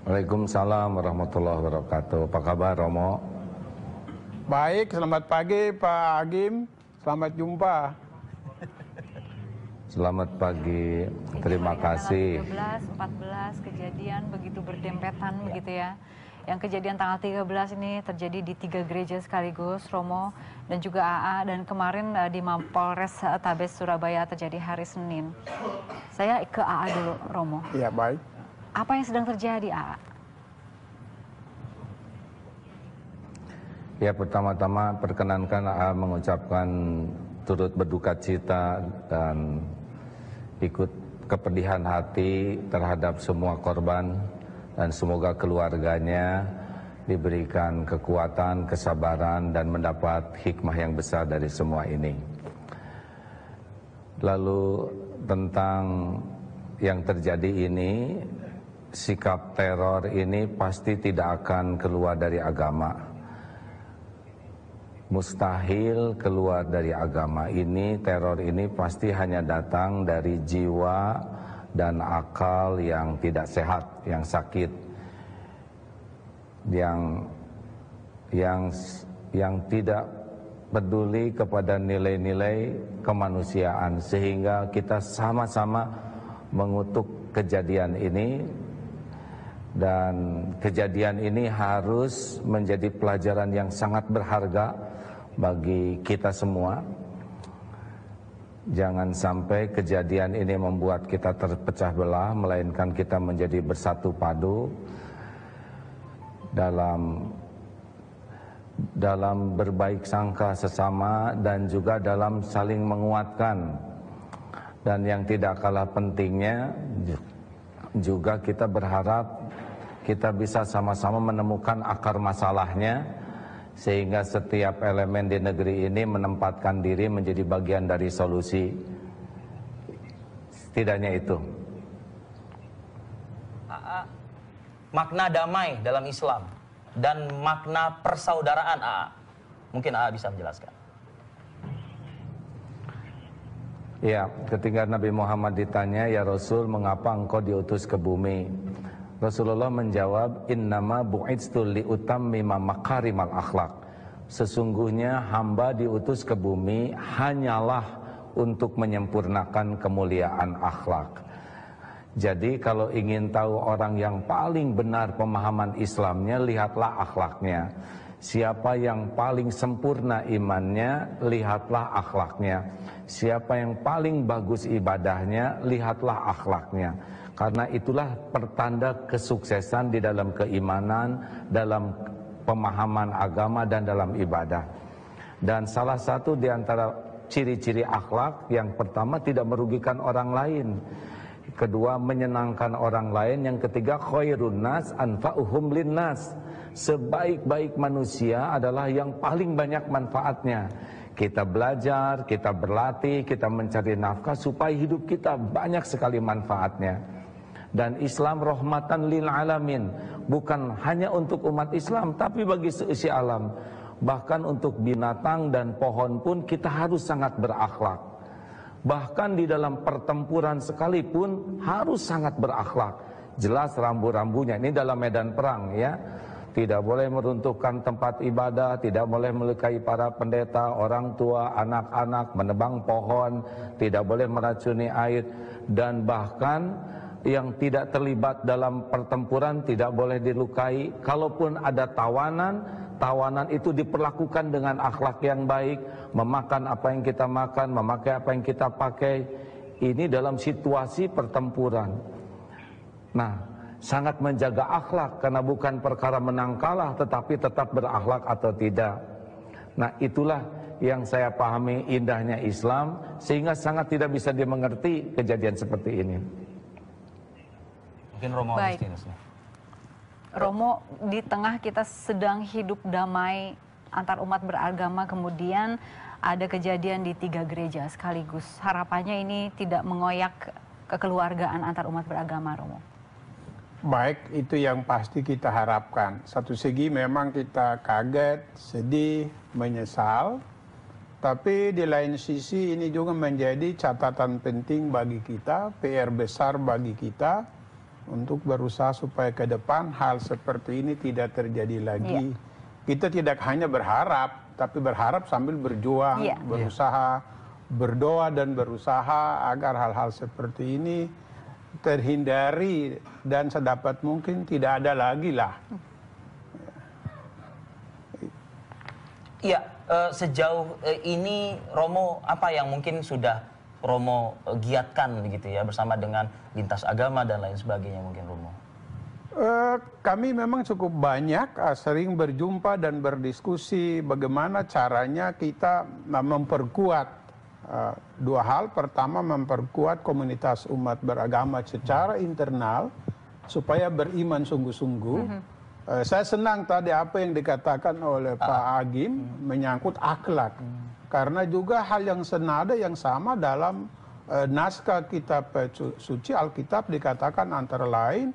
Waalaikumsalam warahmatullahi wabarakatuh. Apa kabar, Romo? Baik, selamat pagi Pak Agim. Selamat jumpa. Selamat pagi. Terima kasih. 13, 14 kejadian begitu berdempetan begitu ya. Yang kejadian tanggal 13 ini terjadi di 3 gereja sekaligus, Romo dan juga AA, dan kemarin di Mapolres Tabes Surabaya terjadi hari Senin. Saya ke AA dulu, Romo. Ya, baik. Apa yang sedang terjadi, AA? Ya, pertama-tama perkenankan AA mengucapkan turut berduka cita dan ikut kepedihan hati terhadap semua korban, dan semoga keluarganya diberikan kekuatan, kesabaran, dan mendapat hikmah yang besar dari semua ini. Lalu tentang yang terjadi ini, sikap teror ini pasti tidak akan keluar dari agama. Mustahil keluar dari agama ini. Teror ini pasti hanya datang dari jiwa dan akal yang tidak sehat, yang sakit, yang tidak peduli kepada nilai-nilai kemanusiaan, sehingga kita sama-sama mengutuk kejadian ini, dan kejadian ini harus menjadi pelajaran yang sangat berharga bagi kita semua. Jangan sampai kejadian ini membuat kita terpecah belah, melainkan kita menjadi bersatu padu dalam berbaik sangka sesama, dan juga dalam saling menguatkan. Dan yang tidak kalah pentingnya juga kita berharap kita bisa sama-sama menemukan akar masalahnya, sehingga setiap elemen di negeri ini menempatkan diri menjadi bagian dari solusi. Setidaknya itu. Makna damai dalam Islam dan makna persaudaraan, mungkin bisa menjelaskan. Ya, ketika Nabi Muhammad ditanya, "Ya Rasul, mengapa engkau diutus ke bumi?" Rasulullah menjawab, "Innama bu'itstu liutammima makarimal akhlak." Sesungguhnya hamba diutus ke bumi hanyalah untuk menyempurnakan kemuliaan akhlak. Jadi kalau ingin tahu orang yang paling benar pemahaman Islamnya, lihatlah akhlaknya. Siapa yang paling sempurna imannya, lihatlah akhlaknya. Siapa yang paling bagus ibadahnya, lihatlah akhlaknya. Karena itulah pertanda kesuksesan di dalam keimanan, dalam pemahaman agama, dan dalam ibadah. Dan salah satu di antara ciri-ciri akhlak, yang pertama tidak merugikan orang lain, kedua menyenangkan orang lain, yang ketiga khairun nas anfa'uhum linnas. Sebaik-baik manusia adalah yang paling banyak manfaatnya. Kita belajar, kita berlatih, kita mencari nafkah supaya hidup kita banyak sekali manfaatnya. Dan Islam rahmatan lil alamin, bukan hanya untuk umat Islam, tapi bagi seisi alam. Bahkan untuk binatang dan pohon pun kita harus sangat berakhlak. Bahkan di dalam pertempuran sekalipun harus sangat berakhlak. Jelas rambu-rambunya, ini dalam medan perang ya. Tidak boleh meruntuhkan tempat ibadah, tidak boleh melukai para pendeta, orang tua, anak-anak, menebang pohon, tidak boleh meracuni air, dan bahkan yang tidak terlibat dalam pertempuran tidak boleh dilukai. Kalaupun ada tawanan, tawanan itu diperlakukan dengan akhlak yang baik, memakan apa yang kita makan, memakai apa yang kita pakai. Ini dalam situasi pertempuran. Nah, sangat menjaga akhlak, karena bukan perkara menang kalah, tetapi tetap berakhlak atau tidak. Nah, itulah yang saya pahami indahnya Islam, sehingga sangat tidak bisa dimengerti kejadian seperti ini. Mungkin Romo Agustinus. Romo, di tengah kita sedang hidup damai antar umat beragama, kemudian ada kejadian di 3 gereja sekaligus. Harapannya ini tidak mengoyak kekeluargaan antar umat beragama, Romo. Baik, itu yang pasti kita harapkan. Satu segi memang kita kaget, sedih, menyesal. Tapi di lain sisi ini juga menjadi catatan penting bagi kita, PR besar bagi kita untuk berusaha supaya ke depan hal seperti ini tidak terjadi lagi. Kita tidak hanya berharap, tapi berharap sambil berjuang, berusaha, berdoa dan berusaha agar hal-hal seperti ini terhindari dan sedapat mungkin tidak ada lagi lah. Iya, sejauh ini Romo apa yang mungkin sudah Romo giatkan begitu ya bersama dengan lintas agama dan lain sebagainya mungkin Romo? Kami memang cukup banyak sering berjumpa dan berdiskusi bagaimana caranya kita memperkuat dua hal. Pertama, memperkuat komunitas umat beragama secara internal supaya beriman sungguh-sungguh. Saya senang tadi apa yang dikatakan oleh Pak Agim menyangkut akhlak. Karena juga hal yang senada yang sama dalam naskah kitab suci Alkitab dikatakan antara lain,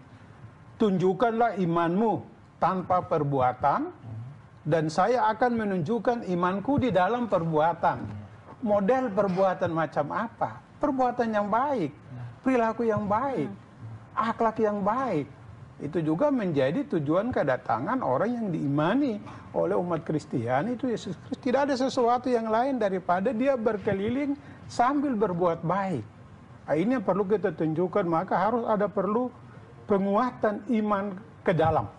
tunjukkanlah imanmu tanpa perbuatan dan saya akan menunjukkan imanku di dalam perbuatan. Model perbuatan macam apa? Perbuatan yang baik, perilaku yang baik, akhlak yang baik. Itu juga menjadi tujuan kedatangan orang yang diimani oleh umat Kristiani itu Yesus Kristus. Tidak ada sesuatu yang lain daripada dia berkeliling sambil berbuat baik. Nah, ini yang perlu kita tunjukkan, maka harus ada perlu penguatan iman ke dalam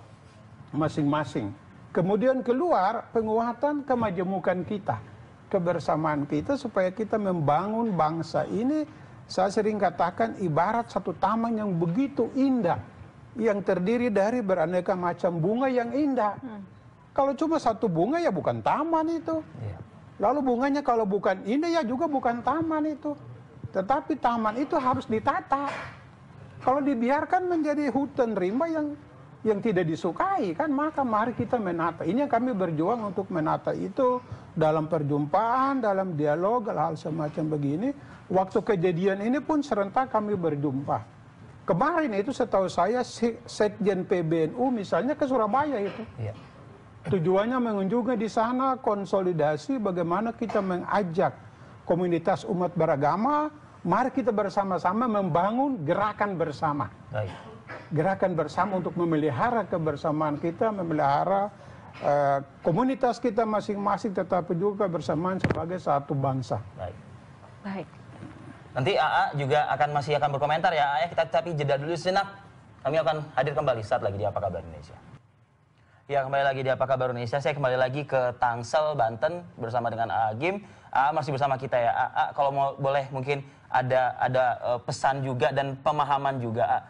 masing-masing. Kemudian keluar penguatan kemajemukan kita, kebersamaan kita supaya kita membangun bangsa ini. Saya sering katakan ibarat satu taman yang begitu indah, yang terdiri dari beraneka macam bunga yang indah. Kalau cuma satu bunga ya bukan taman itu. Lalu bunganya kalau bukan indah ya juga bukan taman itu. Tetapi taman itu harus ditata. Kalau dibiarkan menjadi hutan rimba yang tidak disukai kan, maka mari kita menata. Ini yang kami berjuang untuk menata itu dalam perjumpaan, dalam dialog, hal semacam begini. Waktu kejadian ini pun serentak kami berjumpa. Kemarin itu setahu saya Sekjen PBNU misalnya ke Surabaya itu. Tujuannya mengunjungi di sana konsolidasi bagaimana kita mengajak komunitas umat beragama, mari kita bersama-sama membangun gerakan bersama. Gerakan bersama untuk memelihara kebersamaan kita, memelihara komunitas kita masing-masing, tetapi juga bersamaan sebagai satu bangsa. Baik. Nanti AA juga masih akan berkomentar ya, AA, kita tapi jeda dulu sejenak. Kami akan hadir kembali saat lagi di Apa Kabar Indonesia. Ya, kembali lagi di Apa Kabar Indonesia. Saya kembali lagi ke Tangsel, Banten bersama dengan AA Agim. AA masih bersama kita ya. AA, kalau boleh mungkin ada pesan juga dan pemahaman juga. AA.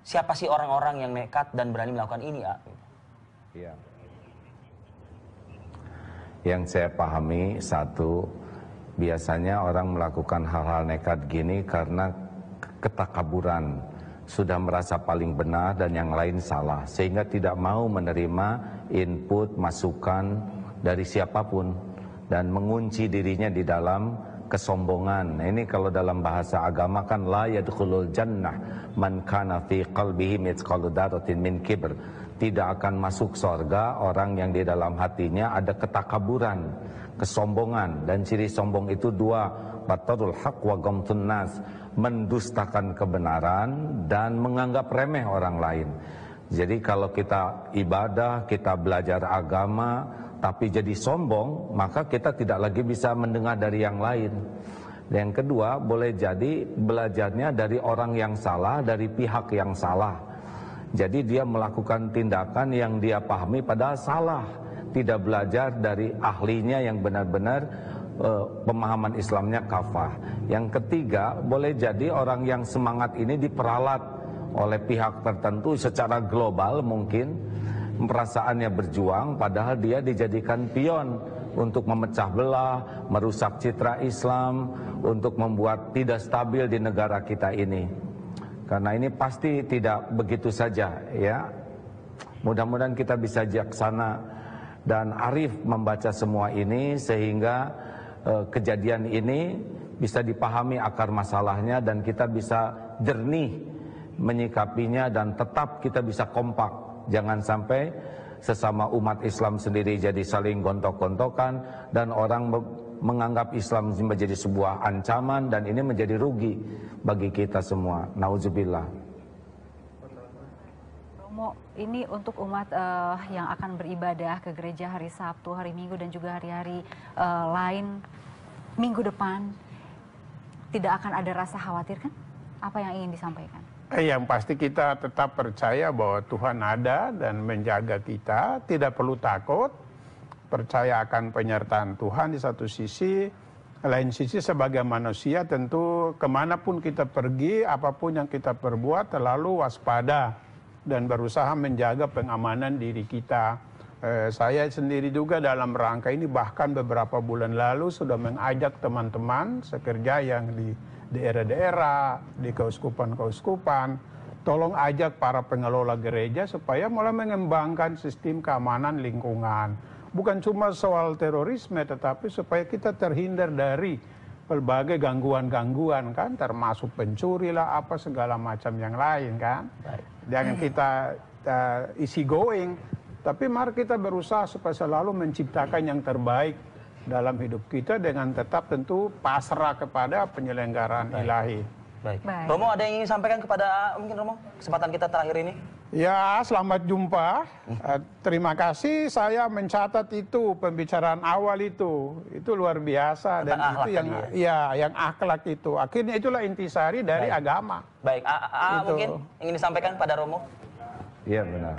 Siapa sih orang-orang yang nekat dan berani melakukan ini, AA? Ya. Yang saya pahami satu, biasanya orang melakukan hal-hal nekat gini karena ketakaburan, sudah merasa paling benar dan yang lain salah, sehingga tidak mau menerima input, masukan dari siapapun dan mengunci dirinya di dalam kesombongan. Nah, ini kalau dalam bahasa agama kan la yadkhulul jannah man kana fi qalbihi mithqalu dzarratin min kibr. Tidak akan masuk surga orang yang di dalam hatinya ada ketakaburan, kesombongan. Dan ciri sombong itu dua, batarul haq wa ghamtun nas, mendustakan kebenaran dan menganggap remeh orang lain. Jadi kalau kita ibadah, kita belajar agama tapi jadi sombong, maka kita tidak lagi bisa mendengar dari yang lain. Dan yang kedua, boleh jadi belajarnya dari orang yang salah, dari pihak yang salah. Jadi dia melakukan tindakan yang dia pahami padahal salah, tidak belajar dari ahlinya yang benar-benar pemahaman Islamnya kafah. Yang ketiga, boleh jadi orang yang semangat ini diperalat oleh pihak tertentu secara global, mungkin perasaannya berjuang padahal dia dijadikan pion untuk memecah belah, merusak citra Islam, untuk membuat tidak stabil di negara kita ini. Karena ini pasti tidak begitu saja ya. Mudah-mudahan kita bisa bijaksana dan arif membaca semua ini sehingga kejadian ini bisa dipahami akar masalahnya dan kita bisa jernih menyikapinya dan tetap kita bisa kompak. Jangan sampai sesama umat Islam sendiri jadi saling gontok-gontokan dan orang menganggap Islam menjadi sebuah ancaman dan ini menjadi rugi bagi kita semua. Nauzubillah. Romo, ini untuk umat yang akan beribadah ke gereja hari Sabtu, hari Minggu dan juga hari-hari lain minggu depan, tidak akan ada rasa khawatir kan? Apa yang ingin disampaikan? Yang pasti kita tetap percaya bahwa Tuhan ada dan menjaga kita, tidak perlu takut, percaya akan penyertaan Tuhan di satu sisi, lain sisi sebagai manusia tentu kemanapun kita pergi, apapun yang kita perbuat, terlalu waspada dan berusaha menjaga pengamanan diri kita. Saya sendiri juga dalam rangka ini bahkan beberapa bulan lalu sudah mengajak teman-teman sekerja yang di daerah-daerah, di keuskupan-keuskupan, tolong ajak para pengelola gereja supaya mulai mengembangkan sistem keamanan lingkungan. Bukan cuma soal terorisme, tetapi supaya kita terhindar dari berbagai gangguan-gangguan kan, termasuk pencuri lah, apa segala macam yang lain kan. Jangan kita easy going, tapi mari kita berusaha supaya selalu menciptakan yang terbaik dalam hidup kita dengan tetap tentu pasrah kepada penyelenggaraan ilahi. Baik. Romo, ada yang ingin sampaikan kepada mungkin Romo kesempatan kita terakhir ini? Ya, selamat jumpa. Terima kasih, saya mencatat itu pembicaraan awal itu luar biasa dan itu yang akhlak itu. Akhirnya itulah intisari dari agama. Baik, mungkin ingin disampaikan pada Romo? Iya benar.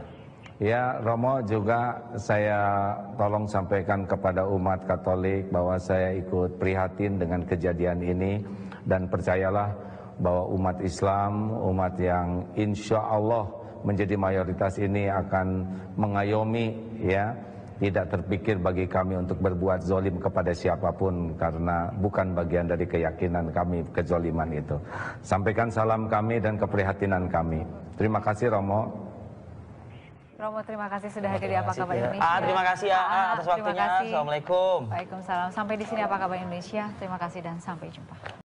Ya, Romo juga saya tolong sampaikan kepada umat Katolik bahwa saya ikut prihatin dengan kejadian ini dan percayalah bahwa umat Islam, umat yang insya Allah menjadi mayoritas ini akan mengayomi ya, tidak terpikir bagi kami untuk berbuat zolim kepada siapapun karena bukan bagian dari keyakinan kami kezoliman itu. Sampaikan salam kami dan keprihatinan kami. Terima kasih Romo. Romo, terima kasih sudah hadir di Apa Kabar Indonesia. Terima kasih ya atas waktunya. Assalamualaikum. Waalaikumsalam. Sampai di sini Apa Kabar Indonesia. Terima kasih dan sampai jumpa.